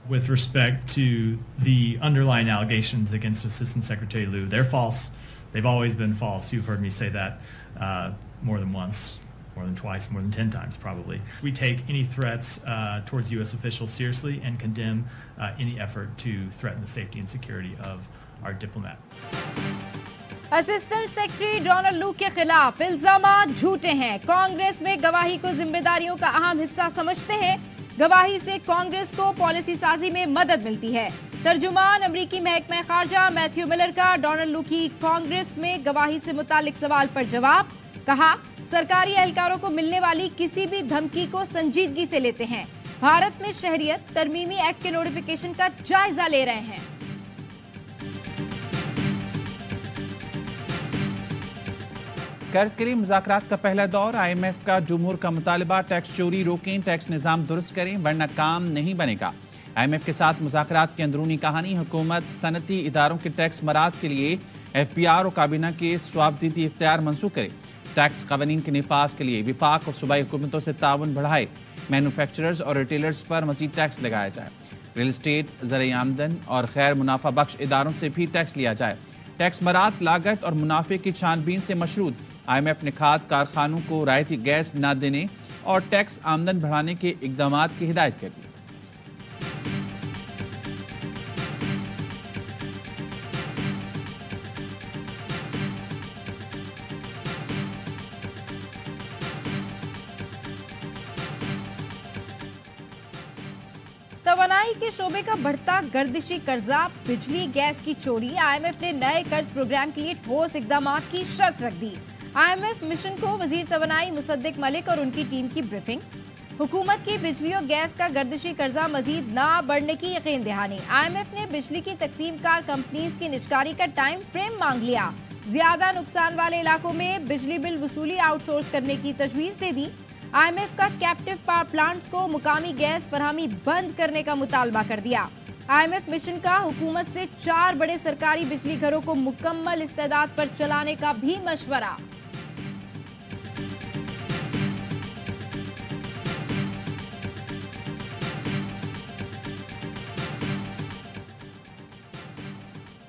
with respect to the underlying allegations against Assistant Secretary Liu. They're false. They've always been false. You've heard me say that more than once, more than twice, more than 10 times probably. We take any threats towards U.S. officials seriously and condemn any effort to threaten the safety and security of our diplomats. Assistant secretary Donald लू के खिलाफ इल्जामात झूठे हैं। कांग्रेस में गवाही को जिम्मेदारियों का अहम हिस्सा समझते हैं। गवाही से कांग्रेस को पॉलिसी साजी में मदद मिलती है। तर्जुमान अमरीकी महकमा खारजा मैथ्यू मिलर का डोनाल्ड लू की कांग्रेस में गवाही से मुतालिक सवाल पर जवाब। कहा, सरकारी एहलकारों को मिलने वाली किसी भी धमकी को संजीदगी से लेते हैं। भारत में शहरियत तरमीमी एक्ट के नोटिफिकेशन का जायजा ले रहे हैं। कर्ज के लिए मुज़ाकरात का पहला दौर। IMF का जमहूर का मुतालबा, टैक्स चोरी रोकें, टैक्स निज़ाम दुरुस्त करें वरना काम नहीं बनेगा। IMF के साथ मुज़ाकरात की अंदरूनी कहानी। हुकूमत सनती इदारों के टैक्स मराद के लिए FBR और काबीना के स्वाबदीदी इख्तियार मंसूख करे। टैक्स कवानीन के निफाज के लिए विफाक और सूबाई हुकूमतों से ताउन बढ़ाए। मैन्युफैक्चरर्स और रिटेलर्स पर मज़ीद टैक्स लगाया जाए। रियल एस्टेट, ज़राई आमदन और गैर मुनाफा बख्श इदारों से भी टैक्स लिया जाए। टैक्स मराद लागत और मुनाफे की छानबीन से मशरूत। IMF ने खाद कारखानों को रायती गैस न देने और टैक्स आमदन बढ़ाने के इकदाम की हिदायत कर दी। तवानाई के शोबे का बढ़ता गर्दिशी कर्जा, बिजली गैस की चोरी। IMF ने नए कर्ज प्रोग्राम के लिए ठोस इकदाम की शर्त रख दी। IMF मिशन को वजीर तवानाई मुसद्दिक मलिक और उनकी टीम की ब्रीफिंग। हुकूमत की बिजली और गैस का गर्दिशी कर्जा मजीद ना बढ़ने की यकीन दहानी। IMF ने बिजली की तकसीम कार कंपनीज की निजकारी का टाइम फ्रेम मांग लिया। ज्यादा नुकसान वाले इलाकों में बिजली बिल वसूली आउटसोर्स करने की तजवीज दे दी। IMF का कैप्टिव पावर प्लांट्स को मुकामी गैस फरहमी बंद करने का मुतालबा कर दिया। IMF मिशन का हुकूमत से 4 बड़े सरकारी बिजली घरों को मुकम्मल इस्तेदाद पर चलाने का भी मशवरा।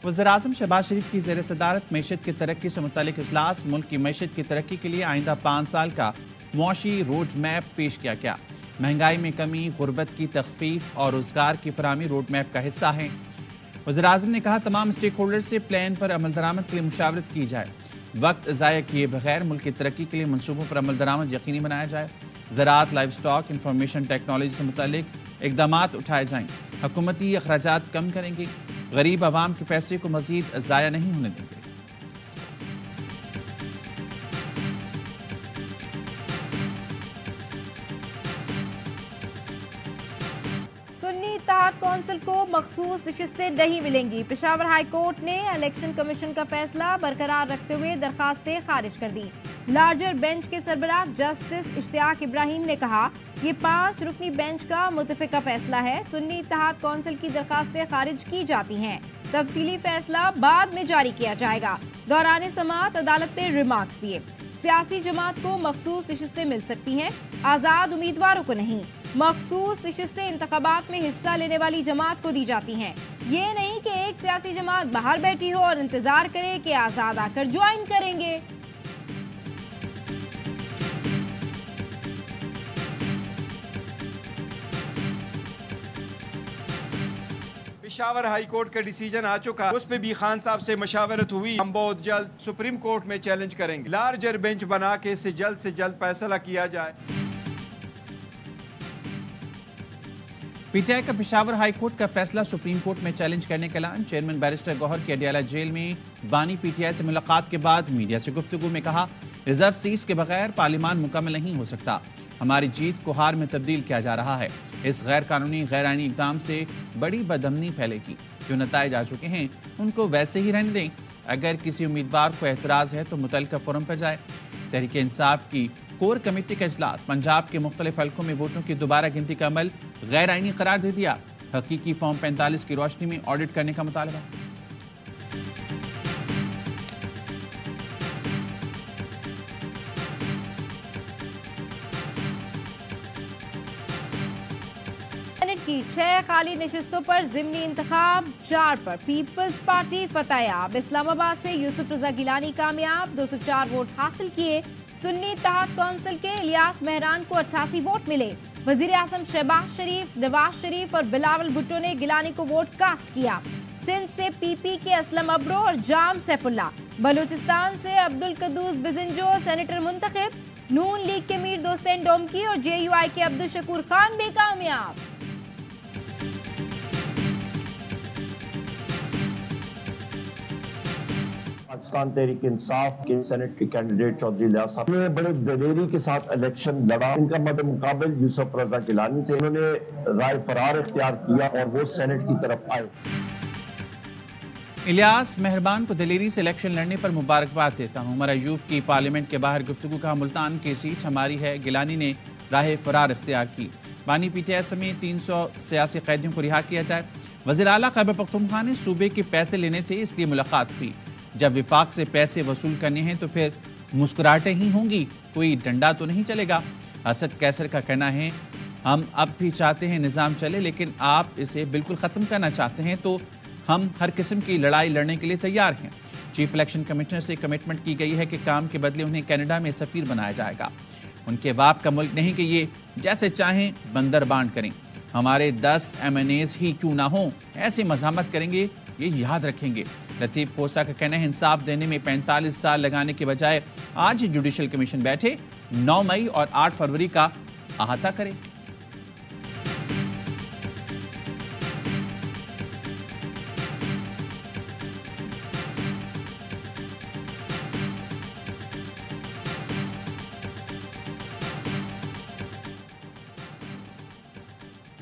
वज़ीर-ए-आज़म शहबाज शरीफ की ज़ेर सदारत मैशत की तरक्की से मुतालिक इजलास। मुल्क की मैशत की तरक्की के लिए आइंदा 5 साल का मुआशी रोड मैप पेश किया गया। महंगाई में कमी, गुर्बत की तखफीफ और रोजगार की फराहमी रोड मैप का हिस्सा है। वज़ीर-ए-आज़म ने कहा, तमाम स्टेक होल्डर से प्लान पर अमल दरामद के लिए मुशावरत की जाए। वक्त ज़ाया किए बगैर मुल्क की तरक्की के लिए मनसूबों पर अमल दरामद यकीनी बनाया जाए। ज़राअत, लाइव स्टॉक, इंफॉर्मेशन टेक्नोलॉजी से मुतालिक इकदाम उठाए जाएँ। हुकूमती अखराजात कम करेंगे। गरीब आवाम के पैसे को मजीद ज़ाया नहीं होने देंगे। सुन्नी इत्तेहाद कौंसिल को मखसूस नशिस्तें नहीं मिलेंगी। पेशावर हाई कोर्ट ने इलेक्शन कमीशन का फैसला बरकरार रखते हुए दरखास्तें खारिज कर दी। लार्जर बेंच के सरबराह जस्टिस इश्तियाक इब्राहिम ने कहा, ये 5 रुकनी बेंच का मुतफिका फैसला है। सुन्नी इत्तेहाद कौंसिल की दरखास्तें खारिज की जाती हैं। तफसीली फैसला बाद में जारी किया जाएगा। दौरान समाअत अदालत ने रिमार्क्स दिए। सियासी जमात को मखसूस नशिस्तें मिल सकती हैं, आजाद उम्मीदवारों को नहीं। मखसूस नशिस्तें इंतखाबात में हिस्सा लेने वाली जमात को दी जाती हैं। ये नहीं कि एक सियासी जमात बाहर बैठी हो और इंतजार करे कि आजाद आकर ज्वाइन करेंगे। पेशावर हाई कोर्ट का डिसीजन आ चुका, उस पे भी खान साहब से मशावरत हुई। हम बहुत जल्द सुप्रीम कोर्ट में चैलेंज करेंगे। लार्जर बेंच बना के इसे जल्द से जल्द फैसला किया जाए। PTI का पेशावर हाई कोर्ट का फैसला सुप्रीम कोर्ट में चैलेंज करने का ऐलान। चेयरमैन बैरिस्टर गौहर की अडियाला जेल में बानी PTI से मुलाकात के बाद मीडिया से गुफ्तगू में कहा, रिजर्व सीट्स के बगैर पार्लियामान मुकम्मल नहीं हो सकता। हमारी जीत को हार में तब्दील किया जा रहा है। इस गैर कानूनी गैर आईनी इक़दाम से बड़ी बदअमनी फैलेगी। जो नताइज आ चुके हैं उनको वैसे ही रहने दें। अगर किसी उम्मीदवार को एतराज़ है तो मुतल्लिका फोरम पर जाए। तहरीक इंसाफ की कोर कमेटी का इजलास। पंजाब के मुख्तलिफ हल्कों में वोटों की दोबारा गिनती का अमल गैर आईनी करार दे दिया। हकीकी फॉर्म 45 की रोशनी में ऑडिट करने का मुतालबा। की 6 खाली निशिस्तों पर ज़िमनी इंतखाब, 4 पर पीपल्स पार्टी फतेहयाब। इस्लामाबाद से यूसुफ रजा गिलानी कामयाब, 204 वोट हासिल किए। सुन्नी इत्तेहाद कौंसिल के इलियास मेहरान को 88 वोट मिले। वजीर आजम शहबाज शरीफ, नवाज शरीफ और बिलावल भुट्टो ने गिलानी को वोट कास्ट किया। सिंध से पीपी के असलम अब्रो और जाम सैफुल्ला, बलूचिस्तान से अब्दुल कदूस बिजिंजो सेनेटर मुंतखब। नून लीग के मीर दोस्तैन डोमकी और जेयूआई के अब्दुल शकूर खान भी कामयाब। पाकिस्तान तहरीक इंसाफ के सेनेट के कैंडिडेट चौधरी इलियास साहब ने बड़े दलेरी के साथ इलेक्शन लड़ा। इनका मद मुकाबिल यूसुफ रजा गिलानी थे। उन्होंने राय फरार इख्तियार किया और वो सेनेट की तरफ आए। इलियास मेहरबान को दलेरी से इलेक्शन लड़ने पर मुबारकबाद देता हूँ। उमर अयूब की पार्लियामेंट के बाहर गुफ्तगू का मुल्तान की सीट हमारी है। गिलानी ने राह फरार इख्तियार की। बानी पीटीआई समेत 300 सियासी कैदियों को रिहा किया जाए। वज़ीर आला खैबर पख्तूनख्वा ने सूबे के पैसे लेने थे, इसलिए मुलाकात हुई। जब विफाक से पैसे वसूल करने हैं तो फिर मुस्कुराहटें ही होंगी, कोई डंडा तो नहीं चलेगा। असद कैसर का कहना है, हम अब भी चाहते हैं निज़ाम चले, लेकिन आप इसे बिल्कुल ख़त्म करना चाहते हैं तो हम हर किस्म की लड़ाई लड़ने के लिए तैयार हैं। चीफ इलेक्शन कमिश्नर से कमिटमेंट की गई है कि काम के बदले उन्हें कनाडा में सफीर बनाया जाएगा। उनके बाप का मुल्क नहीं कि ये जैसे चाहें बंदर बांट करें। हमारे 10 MNAs ही क्यों ना हों, ऐसी मज़ामत करेंगे, ये याद रखेंगे। लतीफ़ कोसा का कहना है, इंसाफ देने में 45 साल लगाने के बजाय आज ही जुडिशल कमीशन बैठे 9 मई और 8 फरवरी का अहाता करे।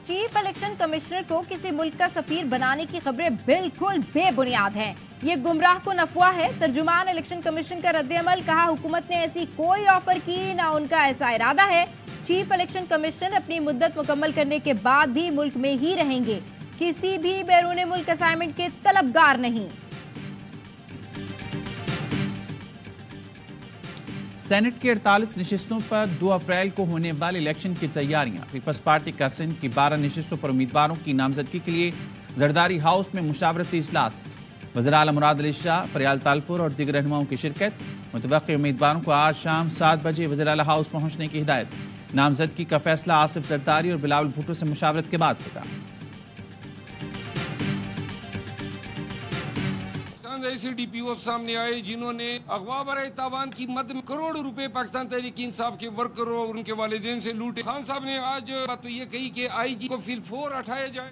चीफ इलेक्शन कमिश्नर को किसी मुल्क का सफीर बनाने की खबरें बिल्कुल बेबुनियाद हैं। ये गुमराह कुन अफवाह है। तर्जुमान इलेक्शन कमीशन का रद्द-ए-अमल, कहा हुकूमत ने ऐसी कोई ऑफर की ना उनका ऐसा इरादा है। चीफ इलेक्शन कमिश्नर अपनी मुद्दत मुकम्मल करने के बाद भी मुल्क में ही रहेंगे, किसी भी बैरून मुल्क असाइनमेंट के तलबगार नहीं। सेनेट की 48 नशिस्तों पर 2 अप्रैल को होने वाले इलेक्शन की तैयारियां। पीपल्स पार्टी का सिंध की 12 नशिस्तों पर उम्मीदवारों की नामजदगी के लिए जरदारी हाउस में मुशावरती इजलास। वज़ीर आला मुराद अली शाह, फरियाल तालपुर और दीगर रहनुमाओं की शिरकत। मुतवक्किल उम्मीदवारों को आज शाम 7 बजे वज़ीर आला हाउस पहुंचने की हिदायत। नामजदगी का फैसला आसिफ जरदारी और बिलावल भुट्टो से मुशावरत के बाद होगा। ऐसे डीपीओ सामने आए जिन्होंने अगवा बराए तावान की मद में करोड़ों रुपए पाकिस्तान तहरीक इंसाफ के वर्करों और उनके वालिदैन से लूटे। खान साहब ने आज बात तो ये कही कि आईजी को फिल 4 हटाया जाए।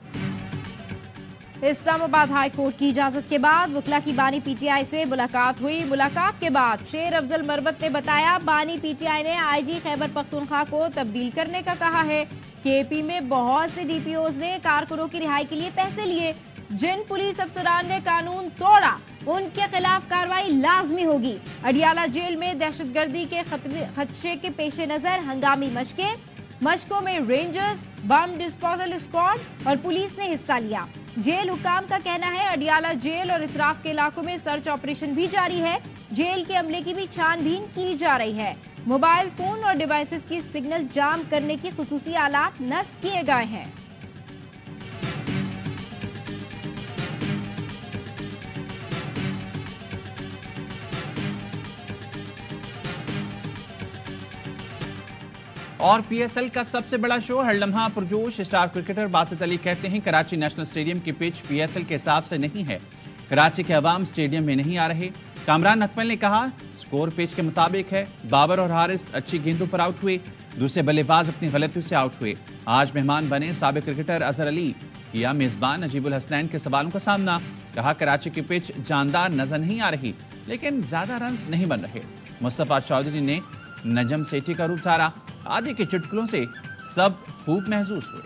इस्लामाबाद हाई कोर्ट की इजाजत के बाद वकला की बानी पीटीआई से मुलाकात हुई। मुलाकात के बाद शेर अफजल मरबत ने बताया, बानी पीटीआई ने आईजी खैबर पख्तूनख्वा को तब्दील करने का कहा है। केपी में बहुत से डीपीओज ने कारकुनों की रिहाई के लिए पैसे लिए। जिन पुलिस अफसरान ने कानून तोड़ा उनके खिलाफ कार्रवाई लाजमी होगी। अडियाला जेल में दहशतगर्दी के खदशे के पेश नजर हंगामी मशकों में रेंजर्स, बम डिस्पोजल स्क्वाड और पुलिस ने हिस्सा लिया। जेल हुकाम का कहना है, अडियाला जेल और इतराफ के इलाकों में सर्च ऑपरेशन भी जारी है। जेल के अमले की भी छानबीन की जा रही है। मोबाइल फोन और डिवाइसेस की सिग्नल जाम करने की खुसूसी आलात नस्ब किए गए हैं। और पीएसएल का सबसे बड़ा शो हर लम्हा पुरजोश। स्टार क्रिकेटर बासित अली कहते हैं, कराची नेशनल स्टेडियम की पिच पीएसएल के हिसाब से नहीं है। कराची के अवाम स्टेडियम में नहीं आ रहे। कामरान अकमल ने कहा, स्कोर पिच के मुताबिक है। बाबर और हारिस अच्छी गेंदों पर आउट हुए, दूसरे बल्लेबाज अपनी गलतियों से आउट हुए। आज मेहमान बने साबिक क्रिकेटर अजहर अली, किया मेजबान नजीबुल हसनैन के सवालों का सामना। कहा, कराची की पिच जानदार नजर नहीं आ रही, लेकिन ज्यादा रन नहीं बन रहे। मुस्तफा चौधरी ने नजम सेठी का रूप धारा। आदि के चुटकुलों से सब खूब महसूस हुए।